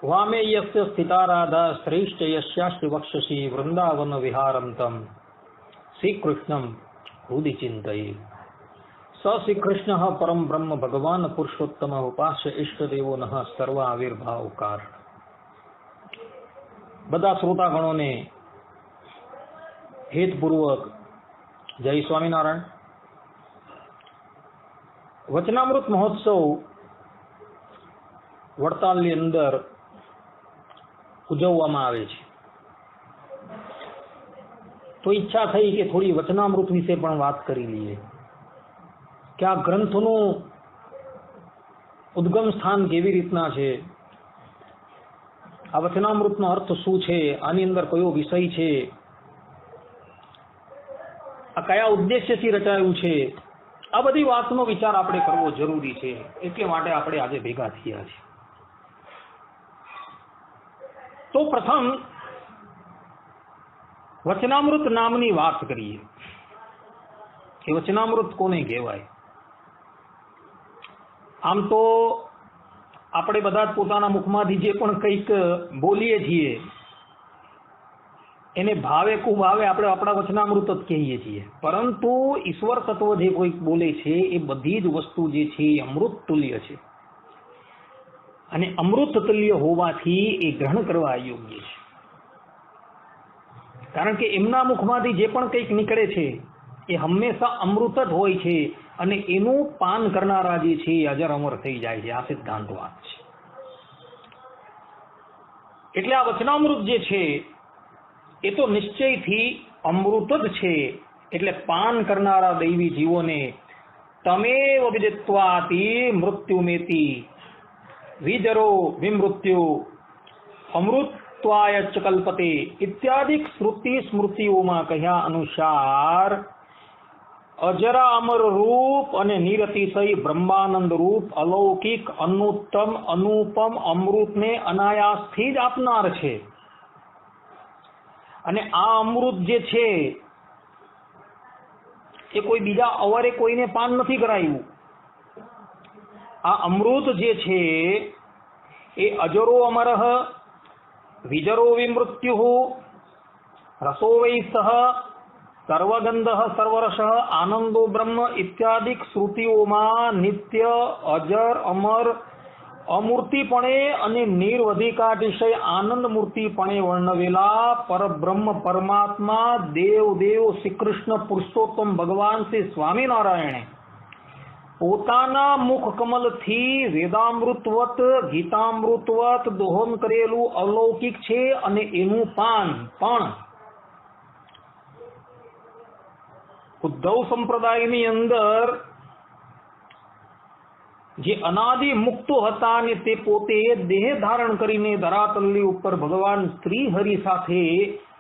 वामे यस्य स्थिता राधा श्रेष्ठ यस्यास्ति वक्षसि वृंदावन विहारम तम श्रीकृष्णं हृदि चिंतये। स श्रीकृष्ण परम ब्रह्म भगवान पुरुषोत्तम उपास्य इष्टदेवो नः सर्वाविर्भावकार। બધા શ્રોતાગણોને હેતપૂર્વક જય સ્વામિનારાયણ। વચનામૃત મહોત્સવ વડતાલની અંદર ઉજવવામાં આવે છે, તો ઈચ્છા થઈ કે થોડી વચનામૃત વિશે પણ વાત કરી લઈએ કે આ ગ્રંથનું ઉદ્ગમ સ્થાન કેવી રીતના છે, આ વચનામૃતનો અર્થ શું છે, આની અંદર કયો વિષય છે, આ કયા ઉદ્દેશ્યથી રચાયું છે, આ બધી વાતનો વિચાર આપણે કરવો જરૂરી છે। એટલે માટે આપણે આજે ભેગા થયા છીએ। તો પ્રથમ વચનામૃત નામની વાત કરીએ કે વચનામૃત કોને કહેવાય। આમ તો આપણે બધા જ પોતાના મુખમાંથી જે પણ કંઈક બોલીએ છીએ એને ભાવે કુભાવે આપણે આપણા વચનામૃત જ કહીએ છીએ, પરંતુ ઈશ્વર તત્વ જે કોઈક બોલે છે એ બધી જ વસ્તુ જે છે એ અમૃત તુલ્ય છે, અને અમૃત તુલ્ય હોવાથી એ ગ્રહણ કરવા યોગ્ય છે। કારણ કે એમના મુખમાંથી જે પણ કંઈક નીકળે છે એ હંમેશા અમૃત જ હોય છે, અને એનું પાન કરનારા જે છે એ અજર અમર થઈ જાય છે। આ સિદ્ધાંત વાત છે। એટલે આ વચનામૃત જે છે એ તો નિશ્ચયથી અમૃત જ છે। એટલે પાન કરનારા દૈવી જીવોને તમેવ વિદિત્વાતિ મૃત્યુમેતિ વિજરો વિમૃત્યુ અમૃત્વાય ચ કલ્પતે ઇત્યાદિ શ્રુતિ સ્મૃતિઓમાં કહ્યા અનુસાર અજરા અમર રૂપ અને નિરતિશય બ્રહ્માનંદ રૂપ અલૌકિક અનુત્તમ અનુપમ અમૃતને અનાયાસથી જ આપનાર છે। અને આ અમૃત જે છે એ કોઈ બીજા અવરે કોઈને પાન નથી કરાયું। આ અમૃત જે છે એ અજરો અમરઃ વિજરો વિમૃત્યુ રસો વૈ સહ સર્વગંધ સર્વરસ આનંદો બ્રહ્મ ઇત્યાદિ શ્રુતિઓમાં નિત્ય અજર અમર અમૂર્તિપણે અને નિર્વધિકાતિશય આનંદ મૂર્તિપણે વર્ણવેલા પરબ્રહ્મ પરમાત્મા દેવ દેવ શ્રી કૃષ્ણ પુરુષોત્તમ ભગવાન શ્રી સ્વામિનારાયણે પોતાના મુખ કમલથી વેદામૃતવત ગીતામૃતવત દોહન કરેલું અલૌકિક છે, અને એનું પાન પણ ઉદ્ધવ સંપ્રદાયની અંદર જે અનાદિ મુક્તો હતા અને તે પોતે દેહ ધારણ કરીને ધરાતલની ઉપર ભગવાન શ્રી હરિ સાથે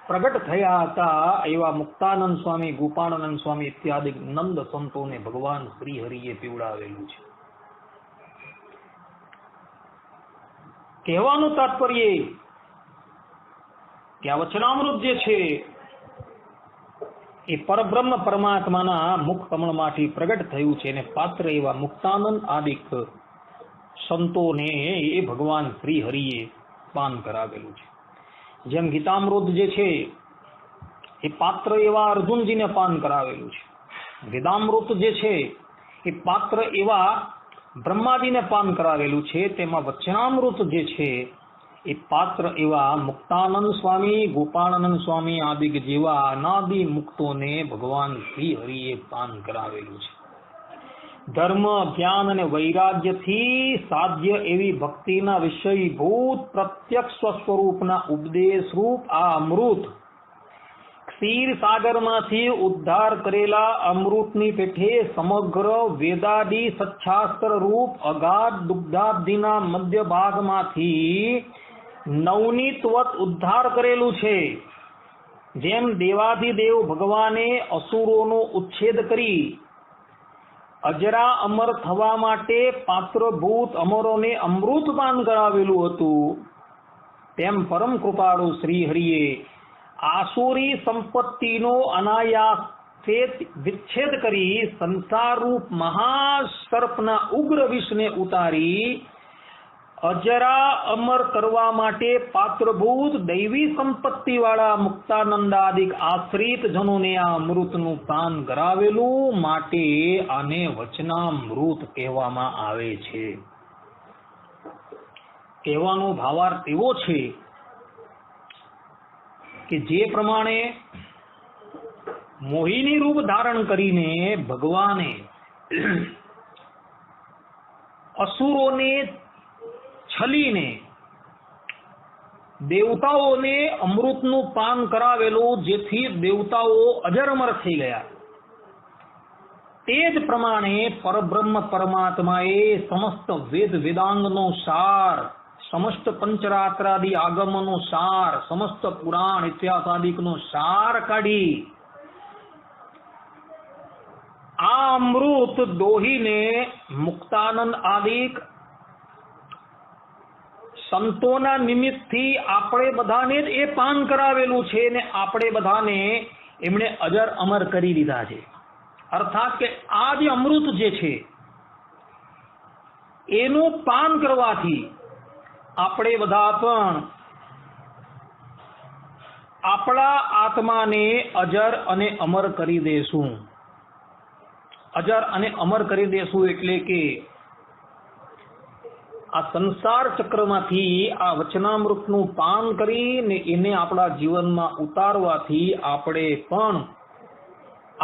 પ્રગટ થયા હતા, એવા મુક્તાનંદ સ્વામી, ગોપાળાનંદ સ્વામી ઇત્યાદિ નંદ સંતોને ભગવાન શ્રી હરિએ પીવડાવેલું છે। કહેવાનું તાત્પર્ય કે આ વચનામૃત જે છે એ પરબ્રહ્મ પરમાત્માના મુખ કમળમાંથી પ્રગટ થયું છે, અને પાત્ર એવા મુક્તાનંદ આદિક સંતોને એ ભગવાન શ્રી હરિએ પાન કરાવેલું છે। જેમ ગીતામૃત જે છે એ પાત્ર એવા અર્જુનજીને પાન કરાવેલું છે, વેદામૃત જે છે એ પાત્ર એવા બ્રહ્માજીને પાન કરાવેલું છે, તેમાં વચનામૃત જે છે એ પાત્ર એવા મુક્તાનંદ સ્વામી, ગોપાળાનંદ સ્વામી આદિ જેવા અનાદિ મુક્તોને ભગવાન શ્રી હરિએ પાન કરાવેલું છે। ધર્મ, જ્ઞાન અને વૈરાગ્યથી સાધ્ય એવી ભક્તિના વિષયભૂત પ્રત્યક્ષ સ્વરૂપના ઉપદેશ રૂપ આ અમૃત ક્ષીર સાગરમાંથી ઉદ્ધાર કરેલા અમૃતની પેઠે સમગ્ર વેદાદિ સચ્છાસ્ત્ર રૂપ અગાધ દુગ્ધાબ્ધિના મધ્ય ભાગમાંથી નવનીતવત ઉદ્ધાર કરેલું છે। જેમ દેવાધિદેવ ભગવાને અસુરોનો ઉચ્છેદ કરી અજરા અમર થવા માટે પાત્રભૂત અમરોને અમૃત પાન કરાવેલું હતું, તેમ પરમ કૃપાળુ શ્રી હરિએ આસુરી સંપત્તિનો અનાયાસે વિચ્છેદ કરી સંસાર રૂપ મહાસર્પના ઉગ્ર વિષને ઉતારી અજરા અમર કરવા માટે પાત્રભૂત દૈવી સંપત્તિ વાળા મુક્તાનંદાદિક આશ્રિત જનોને આ અમૃતનું પાન કરાવેલું, માટે આને વચનામૃત કહેવામાં આવે છે. કહેવાનો ભાવાર્થ એવો છે કે જે પ્રમાણે મોહિની રૂપ ધારણ કરીને ભગવાને અસુરોને છલીને દેવતાઓને અમૃતનું પાન કરાવેલું, જેથી દેવતાઓ અજરમર થઈ ગયા, તે જ પ્રમાણે પરબ્રહ્મ પરમાત્માએ સમસ્ત વેદ વેદાંગનો સાર, સમસ્ત પંચરાત્રાદિ આગમનો સાર, સમસ્ત પુરાણ ઇતિહાસાદિકનો સાર કાઢી આ અમૃત દોહીને મુક્તાનંદ આદિક સંતોના નિમિત્તથી આપણે બધાને જ એ પાન કરાવેલું છે ને આપણે બધાને એમણે અજર અમર કરી દીધા છે. અર્થાત કે આ જે અમૃત જે છે એનું પાન કરવાથી આપણે બધા પણ આપણા આત્માને અજર અને અમર કરી દેશું. અજર અને અમર કરી દેશું એટલે કે આ સંસાર ચક્રમાંથી આ વચનામૃતનું પાન કરીને એને આપણા જીવનમાં ઉતારવાથી આપણે પણ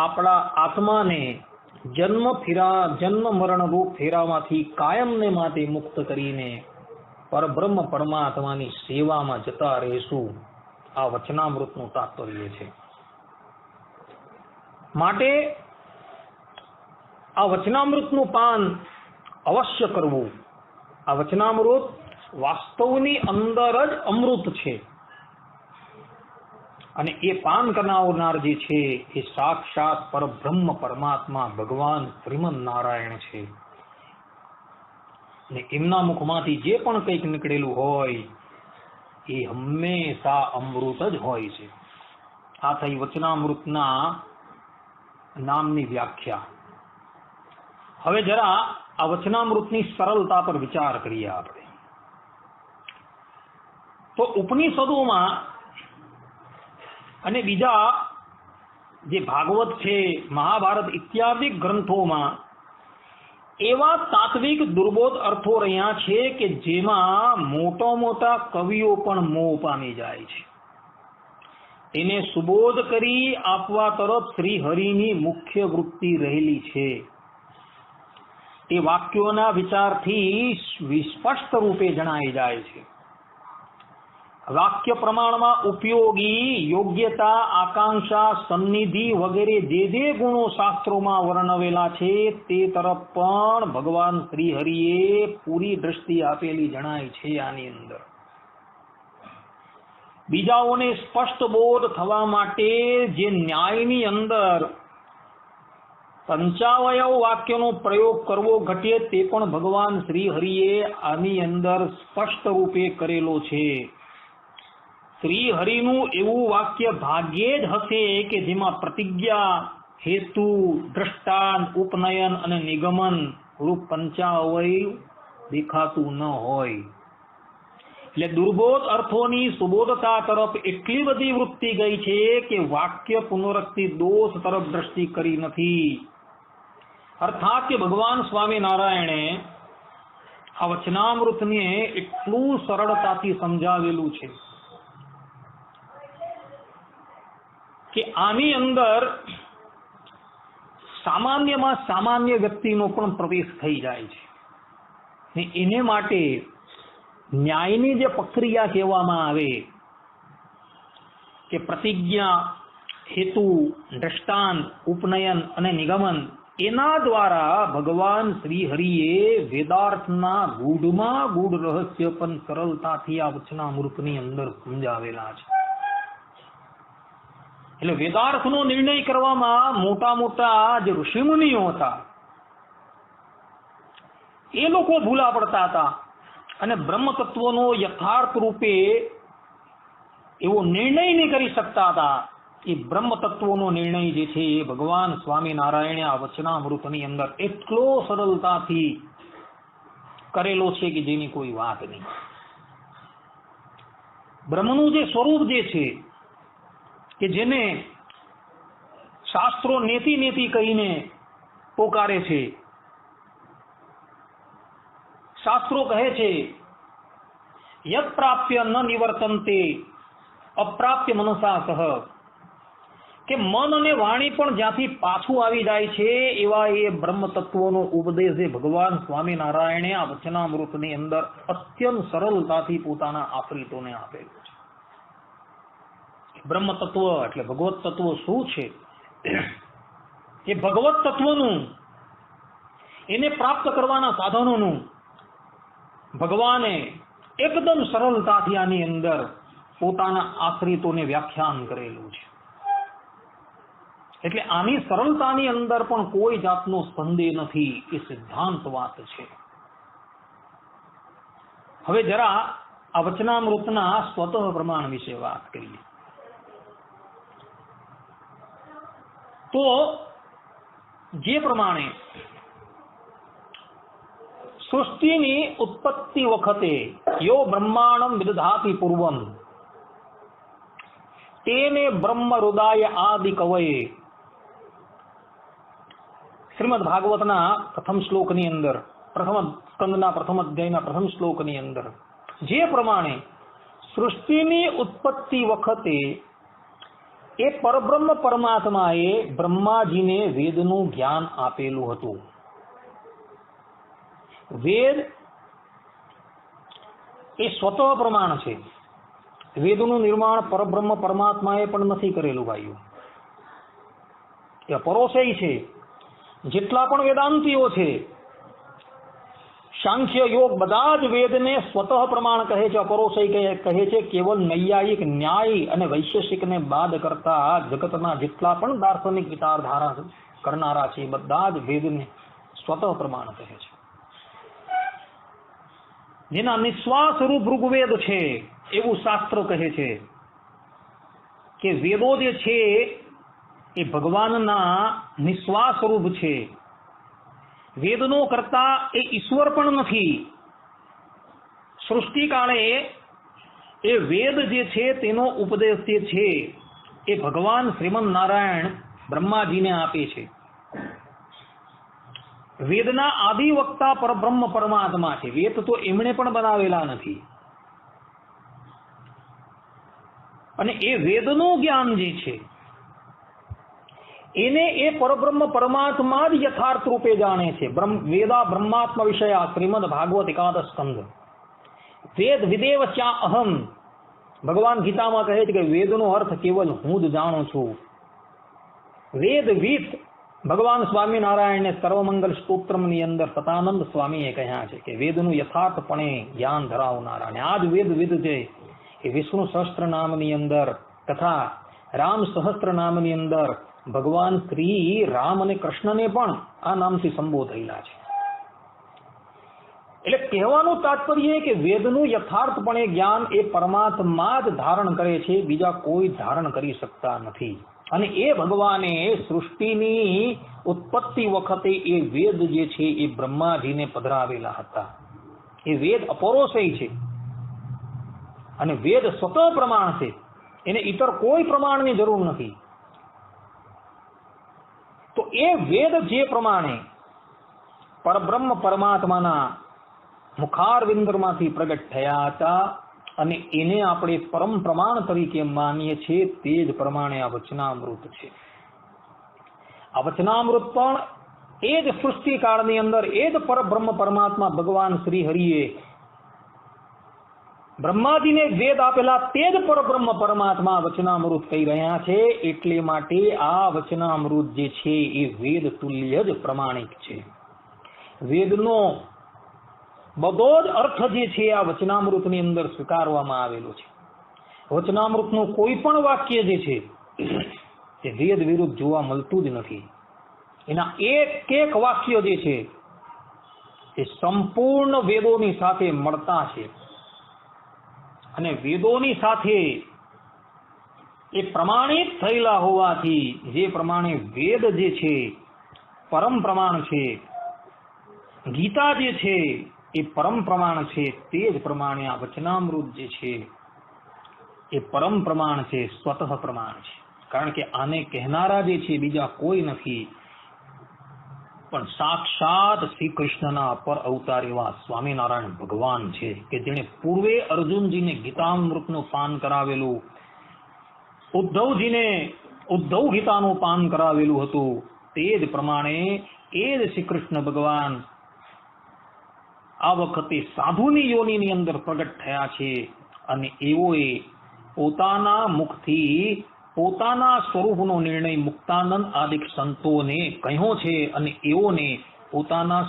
આપણા આત્માને જન્મ મરણ રૂપ ફેરામાંથી કાયમને માટે મુક્ત કરીને પરબ્રહ્મ પરમાત્માની સેવામાં જતા રહેશું. આ વચનામૃતનું તાત્પર્ય છે. માટે આ વચનામૃતનું પાન અવશ્ય કરવું. આ વચનામૃત વાસ્તવની અંદર જ અમૃત છે અને એ પાન કરનાર જે છે એ સાક્ષાત પરબ્રહ્મ પરમાત્મા ભગવાન શ્રીમદ નારાયણ છે. ને એમના મુખમાંથી જે પણ કંઈક નીકળેલું હોય એ હંમેશા અમૃત જ હોય છે. આ થઈ વચનામૃતના નામની વ્યાખ્યા. હવે જરા આ વચનામૃતની સરળતા પર વિચાર કરીએ આપણે. તો ઉપનિષદોમાં અને બીજા જે ભાગવત છે, મહાભારત ઇત્યાદિ ગ્રંથોમાં એવા તાત્વિક દુર્બોધ અર્થો રહ્યા છે કે જેમાં મોટા મોટા કવિઓ પણ મોહ પામી જાય છે. તેને સુબોધ કરી આપવા તરફ શ્રી હરિની મુખ્ય વૃત્તિ રહેલી છે. તે વાક્યોના વિચારથી વિસ્પષ્ટ રૂપે જણાઈ જાય છે. વાક્ય પ્રમાણમાં ઉપયોગી, યોગ્યતા, આકાંક્ષા, સન્નિધિ વગેરે જે જે ગુણો શાસ્ત્રોમાં વર્ણવેલા છે તે તરફ પણ ભગવાન શ્રી હરિએ પૂરી દ્રષ્ટિ આપેલી જણાય છે. આની અંદર બીજાઓને સ્પષ્ટ બોધ થવા માટે જે ન્યાયની અંદર પંચાવયવ વાક્યનો પ્રયોગ કરવો ઘટે તે પણ ભગવાન શ્રી હરિએ આની અંદર સ્પષ્ટ રૂપે કરેલો છે. શ્રી હરિનું એવું વાક્ય ભાગ્યે જ હશે કે જેમાં પ્રતિજ્ઞા, હેતુ, દ્રષ્ટાંત, ઉપનયન અને નિગમન રૂપ પંચાવયવ દેખાતું ન હોય. એટલે દુર્બોધ અર્થોની સુબોધતા તરફ એટલી બધી વૃત્તિ ગઈ છે કે વાક્ય પુનરુક્તિ દોષ તરફ દ્રષ્ટિ કરી નથી. અર્થાત કે ભગવાન સ્વામિનારાયણે આ વચનામૃતને એટલું સરળતાથી સમજાવેલું છે કે આની અંદર સામાન્યમાં સામાન્ય વ્યક્તિનો પણ પ્રવેશ થઈ જાય છે. ને એને માટે ન્યાયની જે પ્રક્રિયા કહેવામાં આવે કે પ્રતિજ્ઞા, હેતુ, દ્રષ્ટાંત, ઉપનયન અને નિગમન, એના દ્વારા ભગવાન શ્રી હરિએ વેદાર્થના ગૂઢમાં ગૂઢ રહસ્ય પણ સરળતાથી આ વચનામૃતની અંદર સમજાવેલા છે. એટલે વેદાર્થનો નિર્ણય કરવામાં મોટા મોટા જે ઋષિમુનિઓ હતા એ લોકો ભૂલા પડતા હતા અને બ્રહ્મ તત્વનો યથાર્થ રૂપે એવો નિર્ણય નહીં કરી શકતા હતા. એ બ્રહ્મ તત્વનો નિર્ણય જે છે એ ભગવાન સ્વામિનારાયણે આ વચનામૃતની અંદર એટલો સરળતાથી કરેલો છે કે જેની કોઈ વાત નહીં. બ્રહ્મનું જે સ્વરૂપ જે છે કે જેને શાસ્ત્રો નેતિ નેતિ કહીને પોકારે છે, શાસ્ત્રો કહે છે યત પ્રાપ્ય ન નિવર્તન્તે અપ્રાપ્ય મનસા સહ, કે મન અને વાણી પણ જ્યાંથી પાછું આવી જાય છે એવા એ બ્રહ્મ તત્વનો ઉપદેશ જે ભગવાન સ્વામિનારાયણે આ વચનામૃતની અંદર અત્યંત સરળતાથી પોતાના આશ્રિતોને આપેલું છે. બ્રહ્મ તત્વ એટલે ભગવત તત્વ શું છે? એ ભગવત તત્વનું, એને પ્રાપ્ત કરવાના સાધનોનું ભગવાને એકદમ સરળતાથી આની અંદર પોતાના આશ્રિતોને વ્યાખ્યાન કરેલું છે. એટલે આની સરળતાની અંદર પણ કોઈ જાતનો સંદેહ નથી, એ સિદ્ધાંત વાત છે. હવે જરા આ વચનામૃતના સ્વતઃ પ્રમાણ વિશે વાત કરીએ. તો જે પ્રમાણે સૃષ્ટિની ઉત્પત્તિ વખતે યો બ્રહ્માંડમ વિદધાતિ પૂર્વમ તેને બ્રહ્મ હૃદય આદિ કવયે, શ્રીમદ ભાગવતના પ્રથમ શ્લોકની અંદર, પ્રથમ સ્કંદના પ્રથમ અધ્યાયના પ્રથમ શ્લોકની અંદર જે પ્રમાણે સૃષ્ટિની ઉત્પત્તિ વખતે એ પરબ્રહ્મ પરમાત્માએ બ્રહ્માજીને વેદનું જ્ઞાન આપેલું હતું. વેદ એ સ્વતઃ પ્રમાણ છે. વેદનું નિર્માણ પરબ્રહ્મ પરમાત્માએ પણ નથી કરેલું ભાઈઓ, એ પરોસેય છે. જેટલા પણ વેદાંતિઓ છે, સાંખ્ય યોગ બધા જ વેદને સ્વતઃ પ્રમાણ કહે છે, અપરોસય કહે છે. કેવલ નૈયાયિક, ન્યાયી અને વૈશેષિકને બાદ કરતા જગતના જેટલા પણ દાર્શનિક વિચારધારા કરનારા છે બધા જ વેદને સ્વતઃ પ્રમાણ કહે છે. જેના નિશ્વાસ રૂપ ઋગ્વેદ છે એવું શાસ્ત્ર કહે છે કે વેદો જે છે એ ભગવાનના નિશ્વાસ રૂપ છે. વેદનો કરતા એ ઈશ્વર પણ નથી. સૃષ્ટિકાળે એ વેદ જે છે તેનો ઉપદેશ જે છે એ ભગવાન શ્રીમદ નારાયણ બ્રહ્માજીને આપે છે. વેદના આદિવક્તા પરબ્રહ્મ પરમાત્મા છે. વેદ તો એમણે પણ બનાવેલા નથી. અને એ વેદનું જ્ઞાન જે છે એને એ પરબ્રહ્મ પરમાત્મા જ યથાર્થ રૂપે જાણે છે. વેદા બ્રહ્માત્મ વિષયા, શ્રીમદ ભાગવત એકાદશ સ્કંદ. વેદ વિદેવ ચ્યા અહમ, ભગવાન ગીતામાં કહે છે કે વેદનો અર્થ કેવલ હું જ જાણું છું. વેદવિત ભગવાન સ્વામિનારાયણને સર્વમંગલ સ્તોત્રમની અંદર સતાનંદ સ્વામીએ કહ્યા છે કે વેદનું યથાર્થપણે જ્ઞાન ધરાવનારા. અને આ જ વેદ છે એ વિષ્ણુ સહસ્ત્ર નામની અંદર તથા રામ સહસ્ત્ર નામની અંદર ભગવાન શ્રી રામ અને કૃષ્ણને પણ આ નામથી સંબોધાયેલા છે. એટલે કહેવાનું તાત્પર્ય કે વેદનું યથાર્થપણે જ્ઞાન એ પરમાત્મા જ ધારણ કરે છે, બીજા કોઈ ધારણ કરી શકતા નથી. અને એ ભગવાને સૃષ્ટિની ઉત્પત્તિ વખતે એ વેદ જે છે એ બ્રહ્માજીને પધરાવેલા હતા. એ વેદ અપરોસય છે અને વેદ સ્વતઃ પ્રમાણ છે. એને ઇતર કોઈ પ્રમાણની જરૂર નથી. તો એ વેદ જે પ્રમાણે પરબ્રહ્મ પરમાત્માના મુખારવિંદમાંથી પ્રગટ થયા હતા અને એને આપણે પરમ પ્રમાણ તરીકે માનીએ છીએ, તે જ પ્રમાણે આ વચનામૃત છે. આ વચનામૃત પણ એ જ સૃષ્ટિકાળની અંદર એ જ પરબ્રહ્મ પરમાત્મા ભગવાન શ્રી હરિએ બ્રહ્માજીને વેદ આપેલા તે જ પરબ્રહ્મ પરમાત્મા વચનામૃત કહી રહ્યા છે. એટલે માટે આ વચનામૃત જે છે એ વેદ તુલ્ય જ પ્રમાણિક છે. વેદનો બધો જ અર્થ જે છે આ વચનામૃતની અંદર સ્વીકારવામાં આવેલો છે. વચનામૃતનું કોઈ પણ વાક્ય જે છે એ વેદ વિરુદ્ધ જોવા મળતું જ નથી. એના એક વાક્ય જે છે એ સંપૂર્ણ વેદોની સાથે મળતા છે અને વેદોની સાથે એ પ્રમાણિત થયેલા હોવાથી જે પ્રમાણે વેદ જે છે પરમ પ્રમાણ છે, ગીતા જે છે એ પરમ પ્રમાણ છે, તે જ પ્રમાણે આ વચનામૃત જે છે એ પરમ પ્રમાણ છે, સ્વતઃ પ્રમાણ છે. કારણ કે આને કહેનારા જે છે બીજા કોઈ નથી, પણ સાક્ષાત શ્રી કૃષ્ણના અપર અવતાર એવા સ્વામિનારાયણ ભગવાન છે, કે જેણે પૂર્વે અર્જુનજીને ગીતામૃતનું પાન કરાવેલું, ઉદ્ધવજીને ઉદ્ધવ ગીતાનું પાન કરાવેલું હતું. તે જ પ્રમાણે એ જ શ્રી કૃષ્ણ ભગવાન આ વખતે સાધુની યોનિની અંદર પ્રગટ થયા છે, અને એઓએ પોતાના મુખથી પોતાના સ્વરૂપનો નિર્ણય મુક્તાનંદ આદિક સંતોને કહ્યો છે, અને એઓને પોતાના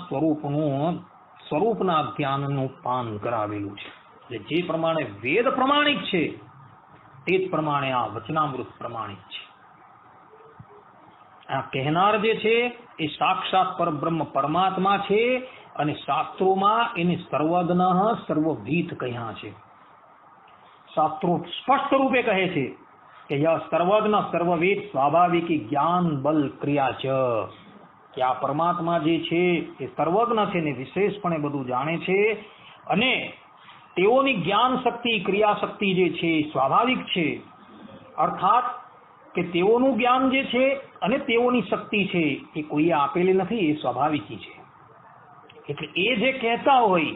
સ્વરૂપના જ્ઞાનનું પાન કરાવેલું છે. એટલે જે પ્રમાણે વેદ પ્રમાણિક છે, તે જ પ્રમાણે આ વચનામૃત પ્રમાણિક છે. આ કહેનાર જે છે એ સાક્ષાત પરબ્રહ્મ પરમાત્મા છે, અને શાસ્ત્રોમાં એને સર્વજ્ઞ સર્વવિદ કહ્યા છે. શાસ્ત્રો સ્પષ્ટ રૂપે કહે છે કે યહ સર્વજ્ઞ સર્વવિદ સ્વાભાવિકી જ્ઞાન બલ ક્રિયા છે, કે આ પરમાત્મા જે છે એ સર્વજ્ઞ છે ને વિશેષપણે બધું જાણે છે, અને તેઓની જ્ઞાન શક્તિ ક્રિયા શક્તિ જે છે એ સ્વાભાવિક છે. અર્થાત કે તેઓનું જ્ઞાન જે છે અને તેઓની શક્તિ છે એ કોઈએ આપેલી નથી, એ સ્વાભાવિકી છે. એટલે એ જે કહેતા હોય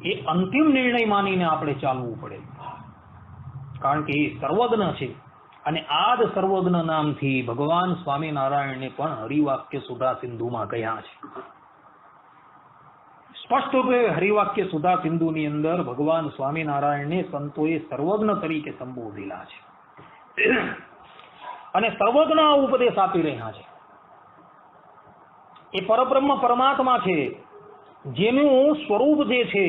એ અંતિમ નિર્ણય માનીને આપણે ચાલવું પડે, કારણ કે એ સર્વજ્ઞ છે. અને આ જ સર્વજ્ઞ નામથી ભગવાન સ્વામિનારાયણને પણ હરિવાક્ય સુધા સિંધુમાં કહ્યા છે. સ્પષ્ટ રૂપે હરિવાક્ય સુધા સિંધુની અંદર ભગવાન સ્વામિનારાયણને સંતોએ સર્વજ્ઞ તરીકે સંબોધેલા છે, અને સર્વજ્ઞ ઉપદેશ આપી રહ્યા છે. એ પરબ્રહ્મ પરમાત્મા છે, જેનું સ્વરૂપ જે છે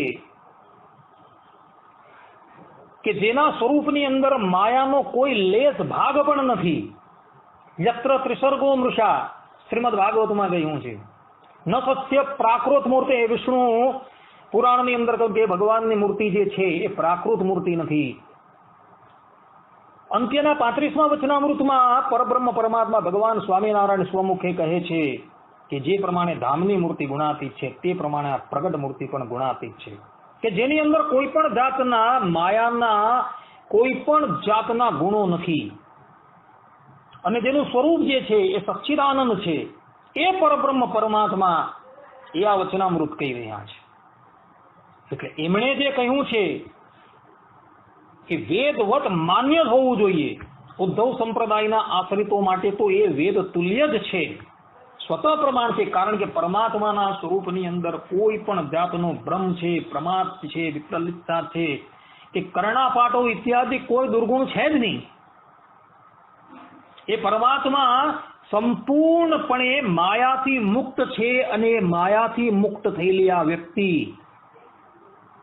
કે જેના સ્વરૂપની અંદર માયાનો કોઈ લેસ ભાગ પણ નથી. યત્ર ત્રિસર્ગો મૃષા શ્રીમદ ભાગવતમાં કહ્યું છે. ન સત્ય પ્રાકૃત મૂર્તિ, વિષ્ણુ પુરાણની અંદર કહ્યું કે ભગવાનની મૂર્તિ જે છે એ પ્રાકૃત મૂર્તિ નથી. અંત્યના 35મા વચનામૃતમાં પરબ્રહ્મ પરમાત્મા ભગવાન સ્વામિનારાયણ સ્વમુખે કહે છે કે જે પ્રમાણે ધામની મૂર્તિ ગુણાતીત છે, તે પ્રમાણે આ પ્રગટ મૂર્તિ પણ ગુણાતીત છે, કે જેની અંદર કોઈ પણ જાતના માયાના કોઈ પણ જાતના ગુણો નથી, અને જેનું સ્વરૂપ જે છે એ સચ્ચિદાનંદ છે. એ પરબ્રહ્મ પરમાત્મા એ આ વચનામૃત કહી રહ્યા છે. એટલે એમણે જે કહ્યું છે કે વેદવત માન્ય હોવું જોઈએ. ઉદ્ધવ સંપ્રદાયના આશ્રિતો માટે તો એ વેદ તુલ્ય જ છે, સ્વતઃ પ્રમાણ છે. કારણ કે પરમાત્માના સ્વરૂપની અંદર કોઈ પણ જાતનો ભ્રમ છે, પ્રમાદ છે, વિપલિતતા છે, કે કર્ણાપાટો ઇત્યાદિ કોઈ દુર્ગુણ છે જ નહીં. એ પરમાત્મા સંપૂર્ણપણે માયાથી મુક્ત છે, અને માયાથી મુક્ત થયેલી આ વ્યક્તિ,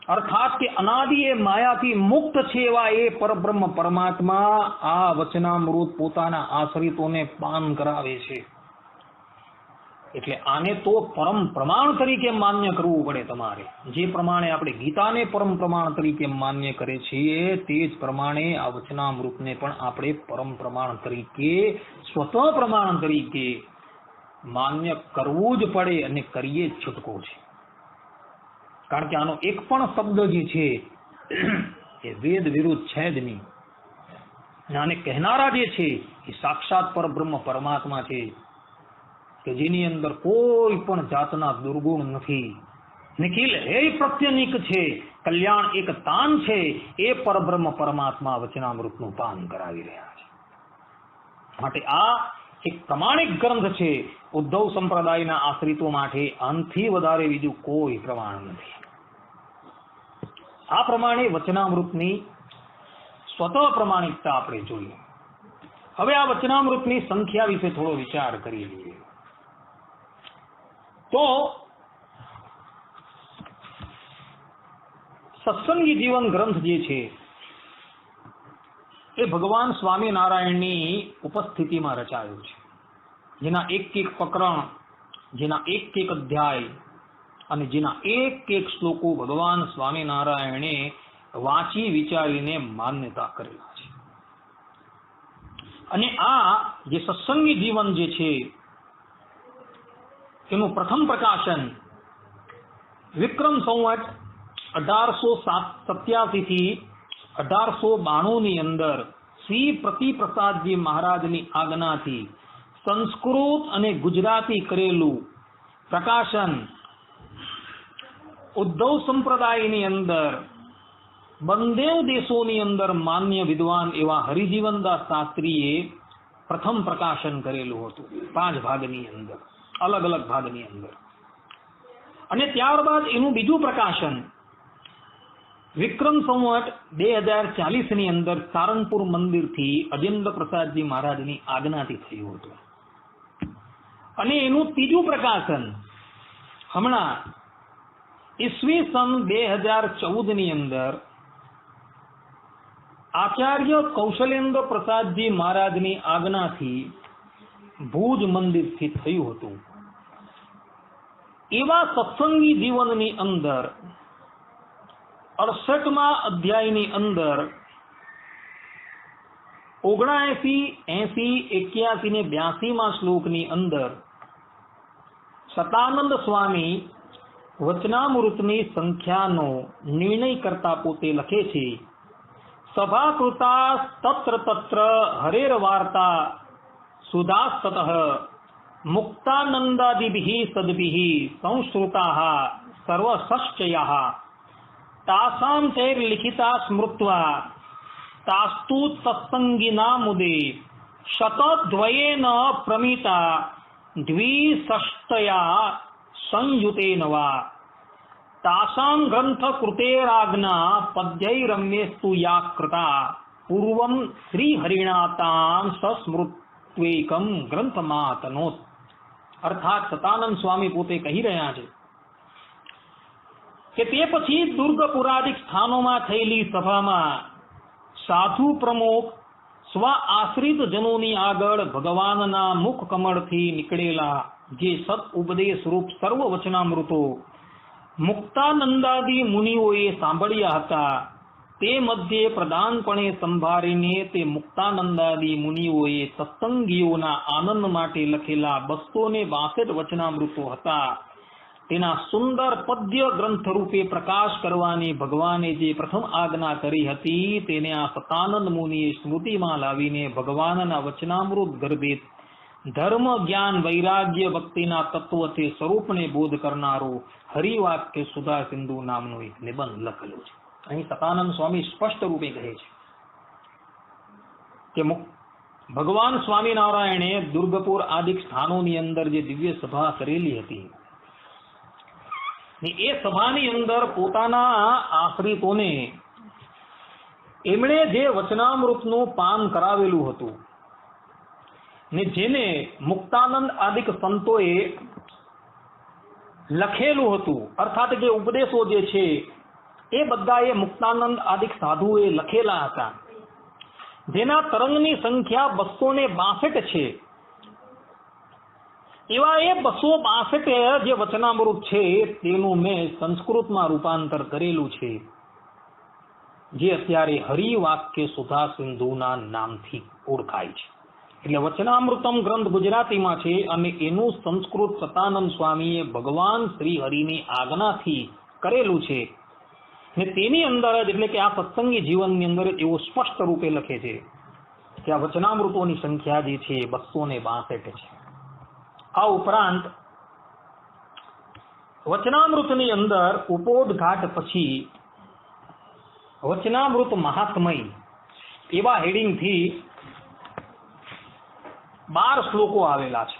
અર્થાત કે અનાદિ એ માયાથી મુક્ત છે એવા એ પરબ્રહ્મ પરમાત્મા આ વચનામૃત પોતાના આશ્રિતોને પાન કરાવે છે. એટલે આને તો પરમ પ્રમાણ તરીકે માન્ય કરવું પડે તમારે. જે પ્રમાણે આપણે ગીતાને પરમ પ્રમાણ તરીકે માન્ય કરે છીએ, તે જ પ્રમાણે આ વચનામૃતને પણ આપણે પરમ પ્રમાણ તરીકે, સ્વતઃ પ્રમાણ તરીકે માન્ય કરવું જ પડે, અને કરીએ જ છૂટકો છે. કારણ કે આનો એક પણ શબ્દ જે છે એ વેદ વિરુદ્ધ છે જ નહીં. આને કહેનારા જે છે એ સાક્ષાત પરબ્રહ્મ પરમાત્મા છે, કે જેની અંદર કોઈ પણ જાતના દુર્ગુણ નથી. નિખિલ હે પ્રત્યનિક છે, કલ્યાણ એક તાન છે. એ પરબ્રહ્મ પરમાત્મા વચનામૃતનું પાન કરાવી રહ્યા છે. માટે આ એક પ્રમાણિક ગ્રંથ છે. ઉદ્ધવ સંપ્રદાયના આશ્રિતો માટે આનથી વધારે બીજું કોઈ પ્રમાણ નથી. આ પ્રમાણે વચનામૃતની સ્વતઃ પ્રમાણિકતા આપણે જોઈએ. હવે આ વચનામૃતની સંખ્યા વિશે થોડો વિચાર કરી લઈએ. તો સત્સંગી જીવન ગ્રંથ જે છે એ ભગવાન સ્વામિનારાયણની ઉપસ્થિતિમાં રચાયો છે, જેના એક એક પ્રકરણ, જેના એક એક અધ્યાય અને જેના એક એક શ્લોકો ભગવાન સ્વામિનારાયણે વાંચી વિચારીને માન્યતા કરેલા છે. અને આ જે સત્સંગી જીવન જે છે એનું પ્રથમ પ્રકાશન વિક્રમ સંવત 1887 થી 1892 ની અંદર શ્રી પ્રતિપ્રસાદજી મહારાજની આજ્ઞાથી સંસ્કૃત અને ગુજરાતી કરેલું પ્રકાશન ઉદ્ધવ સંપ્રદાયની અંદર બંદેવ દેશોની અંદર માન્ય વિદ્વાન એવા હરિજીવનદાસ શાસ્ત્રીએ પ્રથમ પ્રકાશન કરેલું હતું 5 ભાગની અંદર, અલગ અલગ ભાગની અંદર. અને ત્યારબાદ એનું બીજું પ્રકાશન વિક્રમ સંવત 2040 ની અંદર સારંગપુર મંદિરથી અજેન્દ્ર પ્રસાદજી મહારાજની આજ્ઞાથી થયું હતું. અને એનું ત્રીજું પ્રકાશન હમણાં ઈસવીસન 2014 ની અંદર આચાર્ય કૌશલેન્દ્ર પ્રસાદજી મહારાજની આજ્ઞાથી ભુજ મંદિરથી થયું હતું. એવા સત્સંગી જીવનની અંદર 68મા અધ્યાયની અંદર 79, 80, 81 ને 82મા શ્લોકની અંદર સતાનંદ સ્વામી વચનામૃતની સંખ્યાનો નિર્ણય કરતા પોતે લખે છે, સભાકૃતા તત્ર તત્ર હરેર વાર્તા સુદાસ્તતઃ મુક્તાનંદાદિભિઃ સદ્ભિઃ સંશ્રુતાઃ સર્વસશ્ચયાઃ તાસાં ચૈર્લિખિતા સ્મૃત્વા તાસ્તુ તત્સંગિના મુદે શતદ્વયેન પ્રમિતા દ્વિષષ્ટયા સંયુતેન વા તાસાં ગ્રંથ કૃતેરાજ્ઞા પદ્યૈરમ્યેસ્તુ યા કૃતા પૂર્વં શ્રીહરિણા તાં સસ્મૃત્વેકમ ગ્રંથમાતનોત. અર્થાત સતાનંદ સ્વામી પોતે કહી રહ્યા છે કે તે પછી દુર્ગપુરાદિક સ્થાનોમાં થયેલી સભામાં સાધુ પ્રમુખ સ્વ આશ્રિત જનોની આગળ ભગવાનના મુખ કમળથી નીકળેલા જે સત ઉપદેશ રૂપ સર્વ વચનામૃતો મુક્તાનંદાદી મુનિઓએ સાંભળ્યા હતા, તે મધ્યે પ્રધાનપણે સંભાળીને તે મુક્તાનંદાદી મુનિઓએ સત્સંગીઓના આનંદ માટે લખેલા 262 વચનામૃતો હતા. તેના સુંદર પદ્ય ગ્રંથ રૂપે પ્રકાશ કરવાની ભગવાને જે પ્રથમ આજ્ઞા કરી હતી, તેને આ સતાનંદ મુનિએ સ્મૃતિમાં લાવીને ભગવાનના વચનામૃત ગર્ભે ધર્મ, જ્ઞાન, વૈરાગ્ય, ભક્તિના તત્વથી સ્વરૂપને બોધ કરનારો હરિવાક્ય સુધા સિંધુ નામનો એક નિબંધ લખેલો છે. અહીં સતાનંદ સ્વામી સ્પષ્ટ રૂપે કહે છે કે ભગવાન સ્વામિનારાયણે દુર્ગપુર આદિક સ્થાનોની અંદર જે દિવ્ય સભા કરેલી હતી, એ સભાની અંદર પોતાના આશ્રિતોને એમણે જે વચનામૃતનું પાન કરાવેલું હતું ને જેને મુક્તાનંદ આદિક સંતોએ લખેલું હતું, અર્થાત જે ઉપદેશો જે છે એ બધાએ મુક્તાનંદ આદિક સાધુએ લખેલા હતા, જેના તરંગની સંખ્યા 262 છે. એવા એ 262 જે વચનામૃત છે તેનું મેં સંસ્કૃતમાં રૂપાંતર કરેલું છે, જે અત્યારે હરિવાક્ય સુધા સિંધુના નામથી ઓળખાય છે. એટલે વચનામૃતમ ગ્રંથ ગુજરાતીમાં છે અને એનું સંસ્કૃત સતાનંદ સ્વામીએ ભગવાન શ્રી હરિની આજ્ઞાથી કરેલું છે. ને તેની અંદર જ એટલે કે આ સત્સંગી જીવનની અંદર એવો સ્પષ્ટ રૂપે લખે છે કે આ વચનામૃતોની સંખ્યા જે છે 262 છે. આ ઉપરાંત વચનામૃતની અંદર ઉપોદઘાટ પછી વચનામૃત મહાત્મય એવા હેડિંગથી 12 શ્લોકો આવેલા છે.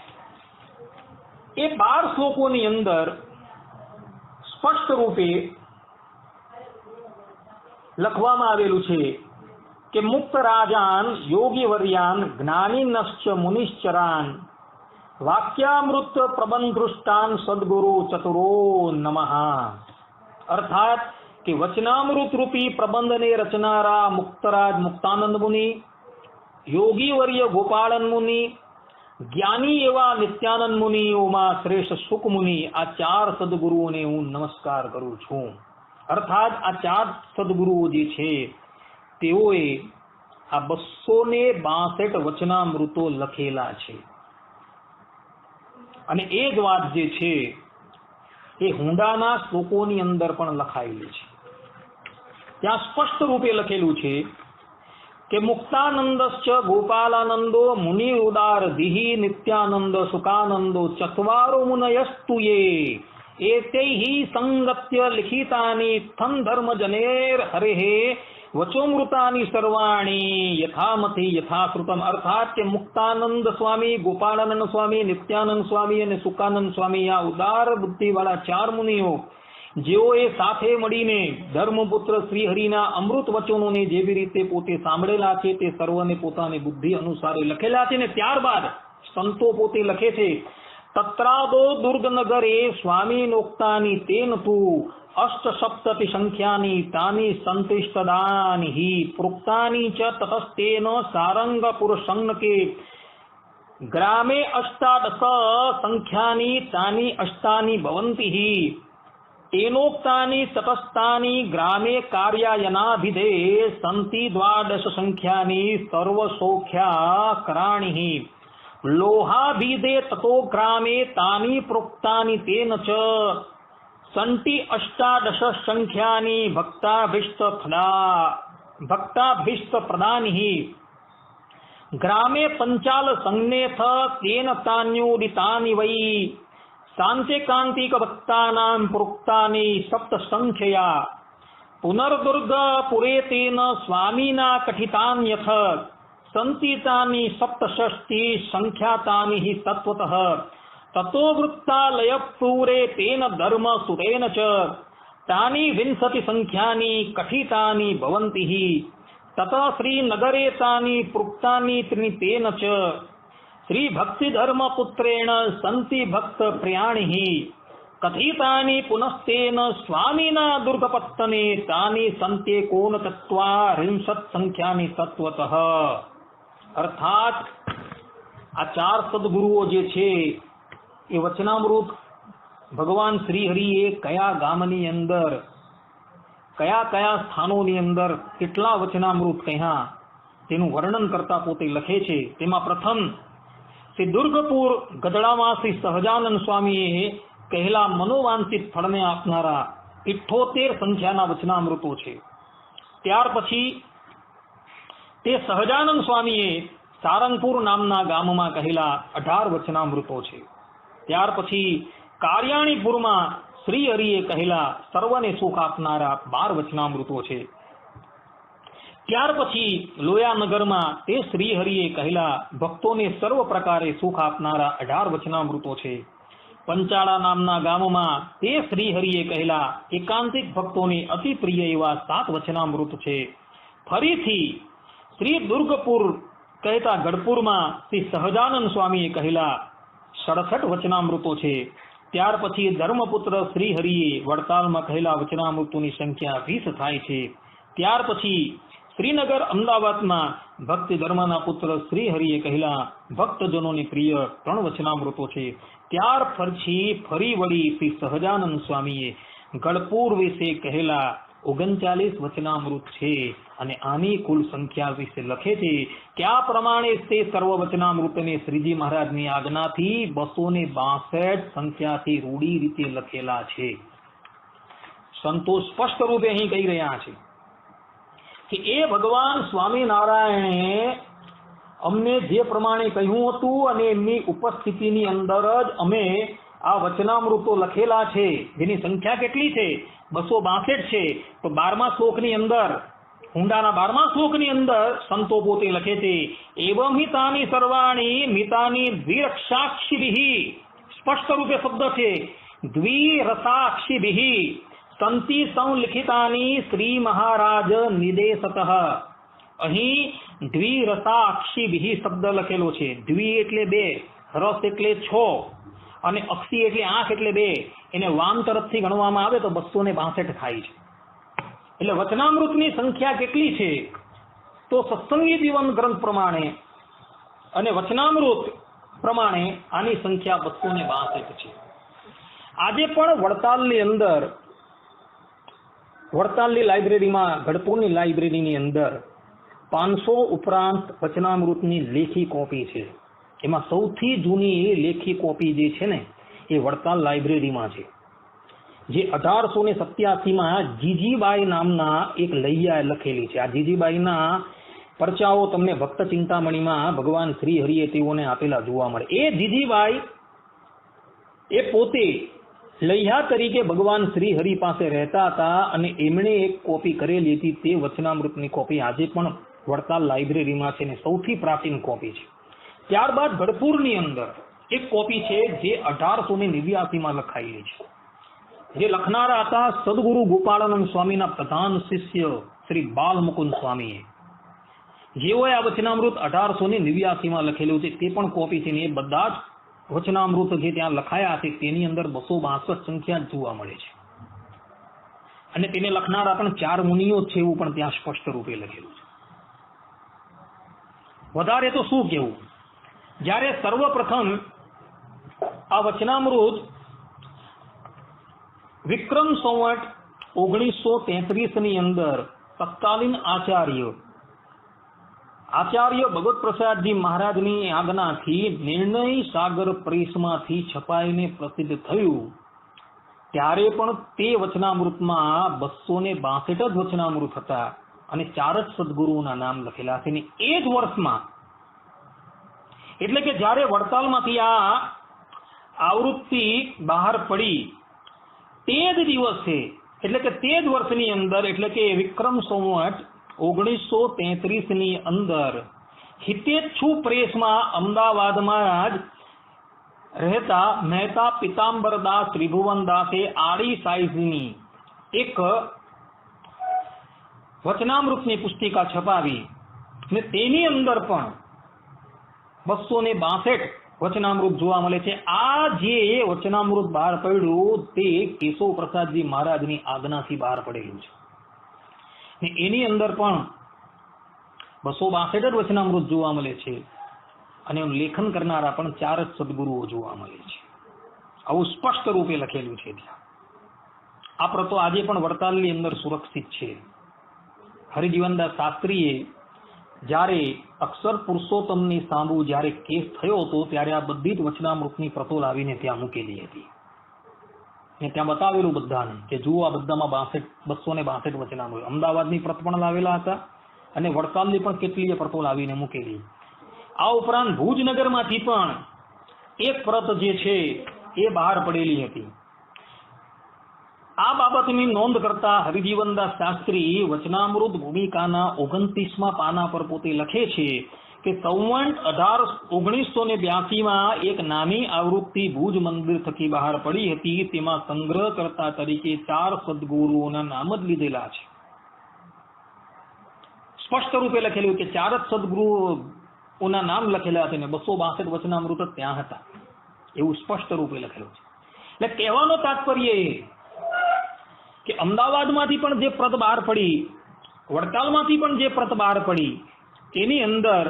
એ 12 શ્લોકોની અંદર સ્પષ્ટ રૂપે લખવામાં આવેલું છે કે મુક્ત રાજાન યોગી વર્યાન જ્ઞાનીનશ્ચ મુનિશ્ચરાન વાક્યામૃત પ્રબંધૃષ્ટાન સદગુરુ ચતુરો નમઃ. અર્થાત કે વચનામૃત રૂપી પ્રબંધને રચનારા મુક્તરાજ મુક્તાનંદ મુનિ, યોગી વર્ય ગોપાળન મુનિ, જ્ઞાની એવા નિત્યાનંદ મુનિઓમાં શ્રેષ્ઠ સુખ મુનિ, આ 4 સદગુરુઓને હું નમસ્કાર કરું છું. અર્થાત આ 4 સદગુરુઓ જે છે તેઓએ આ 262 વચનામૃતો લખેલા છે. અને એ જ વાત જે છે એ હુંડાના શ્લોકોની અંદર પણ લખાયેલી છે. ત્યાં સ્પષ્ટ રૂપે લખેલું છે કે મુક્તાનંદશ્ચ ગોપાલાનંદો મુનિ ઉદાર દિહિ નિત્યાનંદ સુખાનંદો ચત્વારો મુનયસ્તુયે એતૈઃ સંગત્ય લિખિતાની થન ધર્મ જનેર હરેઃ વચોમૃતાની સર્વાણી યથામતિ યથાશ્રુતમ. અર્થાત કે મુક્તાનંદ સ્વામી, ગોપાળાનંદ સ્વામી, નિત્યાનંદ સ્વામી અને સુખાનંદ સ્વામી આ ઉદાર બુદ્ધિવાળા ચાર મુનિઓ જેઓએ સાથે મળીને ધર્મપુત્ર શ્રીહરિના અમૃત વચનોને જેવી રીતે પોતે સાંભળેલા છે તે સર્વને પોતાની બુદ્ધિ અનુસારે લખેલા છે. ને ત્યારબાદ સંતો પોતે લખે છે તત્રાદો દુર્ગનગરે સ્વામીનોક્તાની તેન તું અષ્ટસપ્તતિ સંખ્યાની તાની સંતિષ્ટદાની પ્રોક્તાની ચ તતસ્તેન સારંગપુર સંકે ગ્રામે અષ્ટાદશ સંખ્યાની તાની અષ્ટાની ભવંતિ તેનોક્તાની તટસ્થાની ગ્રામે કાર્યાયનાભિધે સંતિ દ્વાદશ સંખ્યાની સર્વસૌખ્યા કરાણી લોહાભિધે તતો ગ્રામે તાની પ્રોક્તાની તેન ચ સંતિ અષ્ટાદશ સંખ્યાની ભક્તાભીષ્ટ પ્રદાની ગ્રામે પંચાલ સંજ્ઞેથ તેન તાન્યોદિતાની વૈ શાંતિકાંતિક ભક્તાનાં પ્રોક્તાની સપ્ત સંખ્યા પુનર્દુર્ગ પુરે તેન સ્વામીના કથિતાન્યથ સંતિતાની સપ્તષષ્ટિ સંખ્યાતાની હિ તત્વતઃ તતો વૃત્તાલય પૂરે તેન ધર્મ સુરેન ચ તાની વિંશતિ સંખ્યાની કથિતાની ભવંતિ તત શ્રીનગરે તાની પ્રોક્તાની ત્રીણી તેન ચ શ્રી ભક્તિ ધર્મ પુત્રેણ સંતિ ભક્ત પ્રિયાણી કથિતાની પુનસ્તેન સ્વામીના દુર્ગપત્તને તાની સંતે કોન ચત્વારિંશત સંખ્યાની તત્વતઃ. અર્થાત આ ચાર સદગુરુઓ જે છે એ વચનામૃત ભગવાન શ્રીહરિએ કયા ગામની અંદર કયા કયા સ્થાનોની અંદર કેટલા વચનામૃત કહ્યા તેનું વર્ણન કરતા પોતે લખે છે. તેમાં પ્રથમ શ્રી દુર્ગપુર ગઢડામાં શ્રી સહજાનંદ સ્વામીએ કહેલા મનોવાંછિત ફળને આપનારા 78 સંખ્યાના વચનામૃતો છે. ત્યાર પછી તે સહજાનંદ સ્વામીએ સારંગપુર નામના ગામમાં કહેલા 18 વચનામૃતો છે. ત્યાર પછી કાર્યાણીપુરમાં શ્રીહરિએ કહેલા સર્વને સુખ આપનારા 12 વચનામૃતો છે. ત્યાર પછી લોયાનગરમાં તે શ્રીહરિએ કહેલા ભક્તોને સર્વ પ્રકારે સુખ આપનારા 18 વચનામૃતો છે. પંચાળા નામના ગામમાં તે શ્રીહરિએ કહેલા એકાંતિક ભક્તોને અતિ પ્રિય એવા 7 વચનામૃત છે. ફરીથી શ્રી દુર્ગપુર કહેતા ગઢપુરમાં શ્રી સહજાનંદ સ્વામીએ કહેલા 67 વચનામૃતો છે. ત્યાર પછી ધર્મપુત્ર શ્રીહરિએ વડતાલમાં કહેલા વચનામૃતોની સંખ્યા 20 થાય છે. ત્યાર પછી શ્રીનગર અમદાવાદમાં ભક્તિ ધર્મના પુત્ર શ્રીહરિએ કહેલા ભક્તજનોની પ્રિય 3 વચનામૃતો છે. ત્યાર પછી ફરી વળી શ્રી સહજાનંદ સ્વામીએ ગઢપુર વિશે કહેલા 39 વચનામૃત છે. અને આની કુલ સંખ્યા વિશે લખે છે કે આ પ્રમાણે તે સર્વ વચનામૃતને શ્રીજી મહારાજની આજ્ઞાથી 262 સંખ્યાથી રૂઢી રીતે લખેલા છે. સંતો સ્પષ્ટ રૂપે અહીં કહી રહ્યા છે કે એ ભગવાન સ્વામિનારાયણે અમને જે પ્રમાણે કહ્યું હતું અને એમની ઉપસ્થિતિની અંદર જ અમે આ વચનામૃતો લખેલા છે, જેની સંખ્યા કેટલી છે? 262 છે. તો 12મા શ્લોકની અંદર, હુંડાના 12મા શ્લોકની અંદર સંતો પોતે લખે છે એવં હિતાની સર્વાણી મિતાની દ્વિરક્ષાક્ષિભિઃ. સ્પષ્ટ રૂપે શબ્દ છે દ્વિરસાક્ષિભિઃ સંતિ સંલિખિતાની શ્રી મહારાજ નિદેશતઃ. અહીં દ્વિરસાક્ષિભિઃ શબ્દ લખેલો છે. દ્વિ એટલે 2, રસ એટલે 6 અને અક્ષી એટલે 8 એટલે 2. એને વામ તરફથી ગણવામાં આવે તો 262 થાય છે. એટલે વચનામૃતની સંખ્યા કેટલી છે? તો સત્સંગી જીવન ગ્રંથ પ્રમાણે અને વચનામૃત પ્રમાણે આની સંખ્યા 262 છે. આજે પણ વડતાલની અંદર, વડતાલની લાઇબ્રેરીમાં, ગઢપુરની લાઇબ્રેરીની અંદર 500 ઉપરાંત વચનામૃતની લેખી કોપી છે. એમાં સૌથી જૂની લેખી કોપી જે છે ને એ વડતાલ લાઇબ્રેરીમાં છે. જે 1887 જીજીબાઈ નામના એક લૈયાએ લખેલી છે. આ જીજીબાઈના પરચાઓ તમને ભક્ત ચિંતામણીમાં ભગવાન શ્રી હરિએ તેઓને આપેલા જોવા મળે. એ જીજીબાઈ એ પોતે લૈયા તરીકે ભગવાન શ્રી હરિ પાસે રહેતા હતા અને એમણે એક કોપી કરેલી હતી. તે વચનામૃતની કોપી આજે પણ વડતાલ લાઇબ્રેરીમાં છે ને સૌથી પ્રાચીન કોપી છે. ત્યારબાદ ગઢપુરની અંદર એક કોપી છે જે 1889 લખાયેલી છે. જે લખનારા હતા સદગુરુ ગોપાળાનંદ સ્વામીના પ્રધાન શિષ્ય શ્રી બાલમુકુંદ સ્વામીએ. જેઓએ આ વચનામૃત 1889 લખેલું છે તે પણ કોપી છે ને એ બધા જ વચનામૃત જે ત્યાં લખાયા છે તેની અંદર 262 સંખ્યા જોવા મળે છે. અને તેને લખનારા પણ 4 મુનિઓ છે એવું પણ ત્યાં સ્પષ્ટ રૂપે લખેલું છે. વધારે તો શું કેવું, જ્યારે સર્વપ્રથમ આ વચનામૃત વિક્રમ સંવત 1933 ની અંદર તત્કાલીન આચાર્ય ભગવત પ્રસાદજી મહારાજની આજ્ઞાથી નિર્ણય સાગર પ્રેસમાંથી છપાઈને પ્રસિદ્ધ થયું, ત્યારે પણ તે વચનામૃતમાં 262 જ વચનામૃત હતા અને 4 જ સદગુરુઓના નામ લખેલા છે. એ જ વર્ષમાં એટલે કે જ્યારે વડતાલમાંથી આ આવૃત્તિ બહાર પડી તે જ દિવસે એટલે કે તે જ વર્ષની અંદર એટલે કે વિક્રમ સંવત 1933 ની અંદર હિતેચ્છુ પ્રેસમાં અમદાવાદમાં જ રહેતા મહેતા પિતાંબરદાસ ત્રિભુવનદાસે આડી સાઇઝની એક વચનામૃતની પુસ્તિકા છપાવી અને તેની અંદર પણ 262 વચનામૃત જોવા મળે છે. આ જે વચનામૃત બહાર પડ્યું તે કેશવ પ્રસાદજી મહારાજની આજ્ઞાથી બહાર પડેલું છે ને એની અંદર પણ 262 જ વચનામૃત જોવા મળે છે અને લેખન કરનારા પણ 4 જ સદગુરુઓ જોવા મળે છે. આવું સ્પષ્ટ રૂપે લખેલું છે ત્યાં. આ પ્રતો આજે પણ વડતાલની અંદર સુરક્ષિત છે. હરિજીવનદાસ શાસ્ત્રીએ જ્યારે અક્ષર પુરુષોત્તમની સાંભુ જ્યારે કેસ થયો હતો ત્યારે આ બધી જ વચનામૃતની પ્રતો લાવીને ત્યાં મૂકેલી હતી ને ત્યાં બતાવેલું બધાને કે જુઓ આ બધામાં 262 વચનામૃત. અમદાવાદની પ્રત પણ લાવેલા હતા અને વડતાલની પણ કેટલીય પ્રતો લાવીને મૂકેલી. આ ઉપરાંત ભુજનગરમાંથી પણ એક પ્રત જે છે એ બહાર પડેલી હતી. આ બાબતની નોંધ કરતા હરિજીવનદાસ શાસ્ત્રી વચનામૃત ભૂમિકાના 29મા પાના પર પોતે લખે છે કે સંવત 1982 એક નાની આવૃત્તિ ભુજ મંદિર થકી બહાર પડી હતી. તેમાં સંગ્રહકર્તા તરીકે 4 સદગુરુઓના નામ જ લીધેલા છે. સ્પષ્ટ રૂપે લખેલું કે 4 જ સદગુરુઓના નામ લખેલા છે ને 262 વચનામૃત ત્યાં હતા એવું સ્પષ્ટ રૂપે લખેલું છે. એટલે કહેવાનો તાત્પર્ય એ કે અમદાવાદમાંથી પણ જે પ્રત બહાર પડી, વડતાલમાંથી પણ જે પ્રત બહાર પડી, તેની અંદર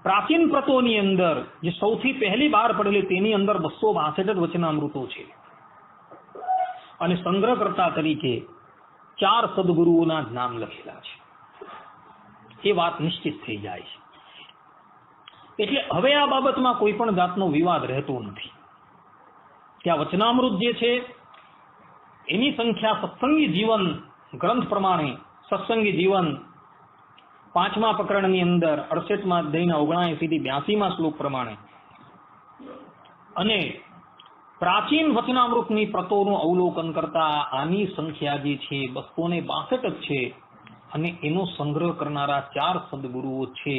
પ્રાચીન પ્રતોની અંદર જે સૌથી પહેલી બહાર પડેલી તેની અંદર 262 જ વચનામૃતો છે અને સંગ્રહકર્તા તરીકે 4 સદગુરુઓના નામ લખેલા છે. એ વાત નિશ્ચિત થઈ જાય છે. એટલે હવે આ બાબતમાં કોઈ પણ જાતનો વિવાદ રહેતો નથી કે આ વચનામૃત જે છે એની સંખ્યા સત્સંગી જીવન ગ્રંથ પ્રમાણે સત્સંગી જીવન 5મા પ્રકરણની અંદર 68મા અધ્યાયના 79 થી 82મા શ્લોક પ્રમાણે અને પ્રાચીન વચનામૃતની પ્રતોનું અવલોકન કરતા આની સંખ્યા જે છે 262 જ છે અને એનો સંગ્રહ કરનારા 4 સદગુરુઓ છે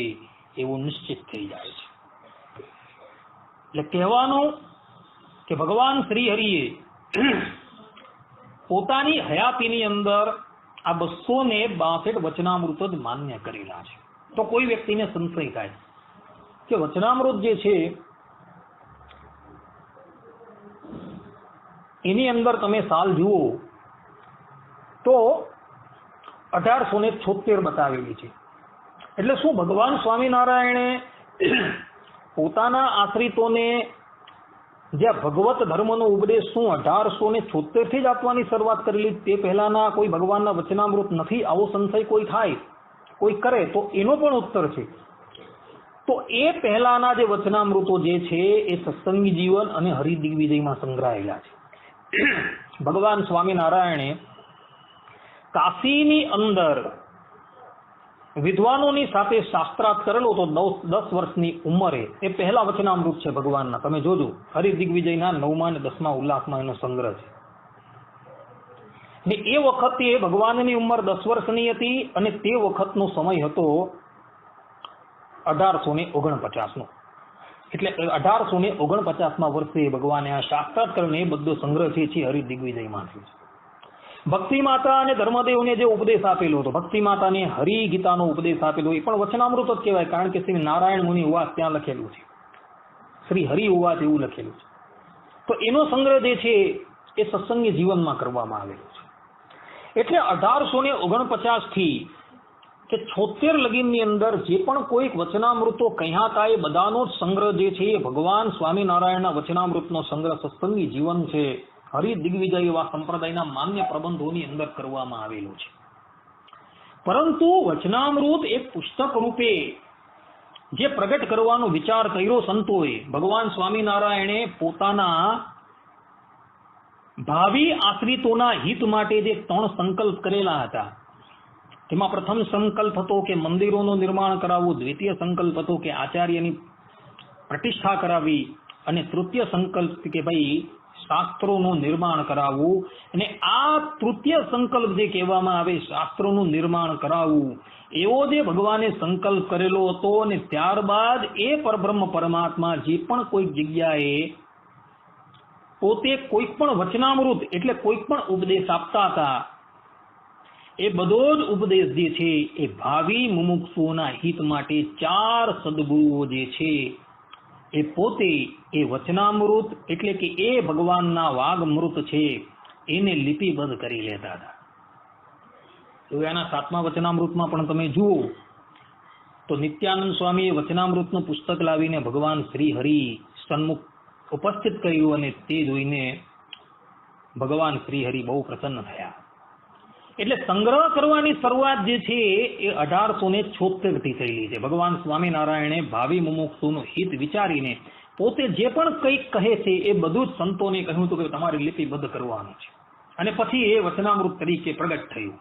એવું નિશ્ચિત થઈ જાય છે. એટલે કહેવાનું કે ભગવાન શ્રી હરિએ પોતાની હયાતીની અંદર આ 262 વચનામૃત જ માન્ય કરેલા છે. તો કોઈ વ્યક્તિને સંશય થાય કે વચનામૃત જે છે એની અંદર તમે સાલ જુઓ તો 1876 બતાવેલી છે. એટલે શું ભગવાન સ્વામિનારાયણે પોતાના આશ્રિતોને જે ભગવત ધર્મનો ઉપદેશ શું 1876 થી જ આપવાની શરૂઆત કરેલી? તે પહેલાના કોઈ ભગવાનના વચનામૃત નથી? આવો સંશય કોઈ થાય, કોઈ કરે તો એનો પણ ઉત્તર છે. તો એ પહેલાના જે વચનામૃતો જે છે એ સત્સંગી જીવન અને હરિદિગ્વિજયમાં સંગ્રહાયેલા છે. ભગવાન સ્વામિનારાયણે કાશીની અંદર વિદ્વાનોની સાથે શાસ્ત્રાર્થ કરેલો તો 10 વર્ષની ઉંમરે. એ પહેલા વચનામૃત છે ભગવાનના. તમે જોજો, હરિદિગ્વિજયના 9મા અને 10મા ઉલ્લાસમાં એનો સંગ્રહ છે. ને એ વખતે ભગવાનની ઉંમર 10 વર્ષની હતી અને તે વખતનો સમય હતો 1849નો. એટલે 1849માં વર્ષે ભગવાને આ શાસ્ત્રાર્થ કરીને એ બધો સંગ્રહ છે હરિદિગ્વિજયમાંથી. ભક્તિ માતા અને ધર્મદેવને જે ઉપદેશ આપેલો હતો, ભક્તિ માતાને હરિગીતાનો ઉપદેશ આપેલો, એ પણ વચનામૃત જ કહેવાય. કારણ કે શ્રી નારાયણ મુનિ ઉવાસ ત્યાં લખેલું છે, શ્રી હરિ ઉવાસ એવું લખેલું છે. તો એનો સંગ્રહ જે છે એ સત્સંગી જીવનમાં કરવામાં આવેલો છે. એટલે 1849 થી કે 76 લગીનની અંદર જે પણ કોઈક વચનામૃતો કહ્યા હતા એ બધાનો જ સંગ્રહ જે છે એ ભગવાન સ્વામિનારાયણના વચનામૃતનો સંગ્રહ સત્સંગી જીવન છે હરિદિગ્વિજય એવા સંપ્રદાયના માન્ય પ્રબંધોની અંદર કરવામાં આવેલું છે. પરંતુ વચનામૃત એક પુસ્તક રૂપે જે પ્રગટ કરવાનો વિચાર કર્યો સંતોએ, ભગવાન સ્વામિનારાયણે પોતાના ભાવિ આશ્રિતોના હિત માટે જે 3 સંકલ્પ કરેલા હતા, તેમાં પ્રથમ સંકલ્પ હતો કે મંદિરોનું નિર્માણ કરાવવું, દ્વિતીય સંકલ્પ હતો કે આચાર્યની પ્રતિષ્ઠા કરાવી, અને તૃતીય સંકલ્પ કે ભાઈ શાસ્ત્રોનું નિર્માણ કરાવવું. અને આ તૃતીય સંકલ્પ જે કહેવામાં આવે, શાસ્ત્રોનું નિર્માણ કરાવવું, એવો જે ભગવાને સંકલ્પ કરેલો હતો. અને ત્યારબાદ એ પરબ્રહ્મ પરમાત્મા જે પણ કોઈક જગ્યાએ પોતે કોઈક પણ વચનામૃત એટલે કોઈક પણ ઉપદેશ આપતા હતા, એ બધો જ ઉપદેશ જે છે એ ભાવિ મુમુક્ષુઓના હિત માટે 4 સદગુરુઓ જે છે એ પોતે એ વચનામૃત એટલે કે એ ભગવાનના વાગમૃત છે એને લિપિબદ્ધ કરી લેતા હતા. તો એના 7મા વચનામૃતમાં પણ તમે જુઓ તો નિત્યાનંદ સ્વામીએ વચનામૃતનું પુસ્તક લાવીને ભગવાન શ્રી હરિ સન્મુખ ઉપસ્થિત કર્યું, અને તે જોઈને ભગવાન શ્રી હરિ બહુ પ્રસન્ન થયા. એટલે સંગ્રહ કરવાની શરૂઆત જે છે એ 1876 થી થયેલી છે. ભગવાન સ્વામિનારાયણે ભાવિ મુમુક્ષુનું હિત વિચારીને પોતે જે પણ કંઈક કહે છે એ બધું જ સંતોને કહ્યું હતું કે તમારે લિપિબદ્ધ કરવાનું છે, અને પછી એ વચનામૃત તરીકે પ્રગટ થયું.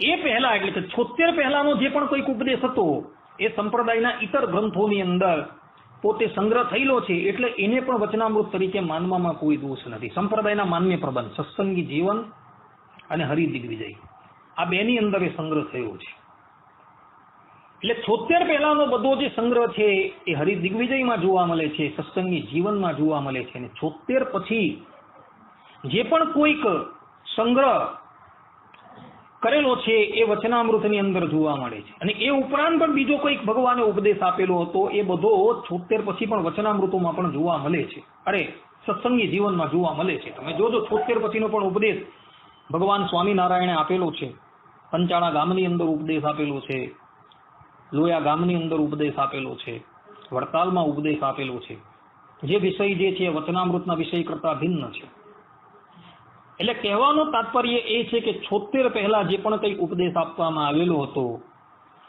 એ પહેલા એટલે કે 76 પહેલાનો જે પણ કોઈક ઉપદેશ હતો એ સંપ્રદાયના ઇતર ગ્રંથોની અંદર પોતે સંગ્રહ થયેલો છે, એટલે એને પણ વચનામૃત તરીકે માનવામાં કોઈ દોષ નથી. સંપ્રદાયના માન્ય પ્રબંધ સત્સંગી જીવન અને હરિદિગ્વિજય આ બેની અંદર એ સંગ્રહ થયો છે. એટલે 76 પહેલાનો બધો જે સંગ્રહ છે એ હરિદિગ્વિજયમાં જોવા મળે છે, સત્સંગી જીવનમાં જોવા મળે છે. અને 76 પછી જે પણ કોઈક સંગ્રહ કરેલો છે એ વચનામૃતની અંદર જોવા મળે છે. અને એ ઉપરાંત પણ બીજો કોઈક ભગવાને ઉપદેશ આપેલો હતો એ બધો 76 પછી પણ વચનામૃતોમાં પણ જોવા મળે છે. સત્સંગી જીવનમાં જોવા મળે છે. તમે જોજો 76 પછીનો પણ ઉપદેશ ભગવાન સ્વામિનારાયણે આપેલો છે. પંચાળા ગામની અંદર ઉપદેશ આપેલો છે, લોયા ગામની અંદર ઉપદેશ આપેલો છે, વડતાલમાં ઉપદેશ આપેલો છે. જે વિષય જે છે વચનામૃતના વિષય કરતા ભિન્ન છે. એટલે કહેવાનો તાત્પર્ય એ છે કે 76 પહેલા જે પણ કંઈક ઉપદેશ આપવામાં આવેલો હતો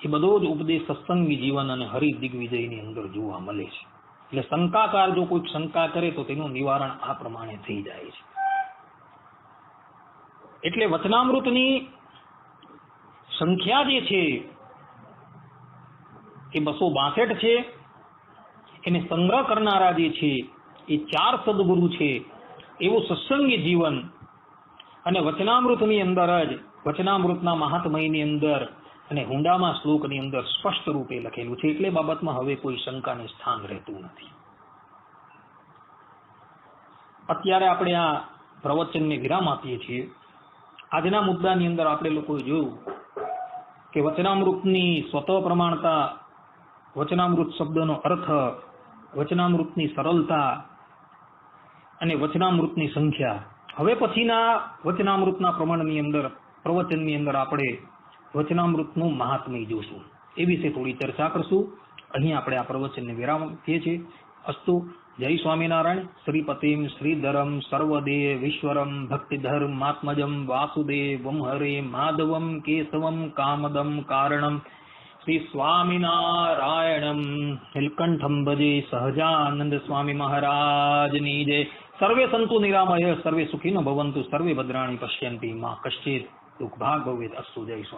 એ બધો જ ઉપદેશ સત્સંગી જીવન અને હરિદિગ્વિજયની અંદર જોવા મળે છે. એટલે શંકાકાર જો કોઈ શંકા કરે તો તેનું નિવારણ આ પ્રમાણે થઈ જાય છે. એટલે વચનામૃતની સંખ્યા જે છે એ 262 છે. એને સંગ્રહ કરનારા જે છે એ 4 સદગુરુ છે. એવું સત્સંગી જીવન અને વચનામૃતની અંદર જ વચનામૃતના મહાત્મયની અંદર અને હુંડામાં શ્લોકની અંદર સ્પષ્ટ રૂપે લખેલું છે. એટલે બાબતમાં હવે કોઈ શંકાને સ્થાન રહેતું નથી. અત્યારે આપણે આ પ્રવચનને વિરામ આપીએ છીએ. આજના મુદ્દાની અંદર આપણે લોકોએ જોયું કે વચનામૃતની સ્વતઃ પ્રમાણતા, વચનામૃત શબ્દનો અર્થ, વચનામૃતની સરળતા અને વચનામૃતની સંખ્યા. હવે પછીના વચનામૃતના પ્રમાણની અંદર પ્રવચનની અંદર આપણે વચનામૃતનું મહાત્મ્ય જોશું. એ વિશે થોડી ચર્ચા કરશું. અહીં આપણે આ પ્રવચનને વિરામ આપીએ છીએ. અસ્તુ. જય સ્વામિનારાયણ. શ્રીપતિમ શ્રીધરમ સર્વદેવ ઈશ્વરમ ભક્તિધર્માત્મજમ વાસુદેવમ હરે માધવમ કેશવમ કામદમ કારણમ श्री स्वामिनारायणम नीलकंठम भजे सहजानंद स्वामी महाराजनी जय। सर्वे सन्तु निरामय सर्वे सुखिनो भवन्तु सर्वे भद्राणि पश्यन्ति मां कश्चित् दुःखभाग् भवेत्। अस्तु। जय स्वामी।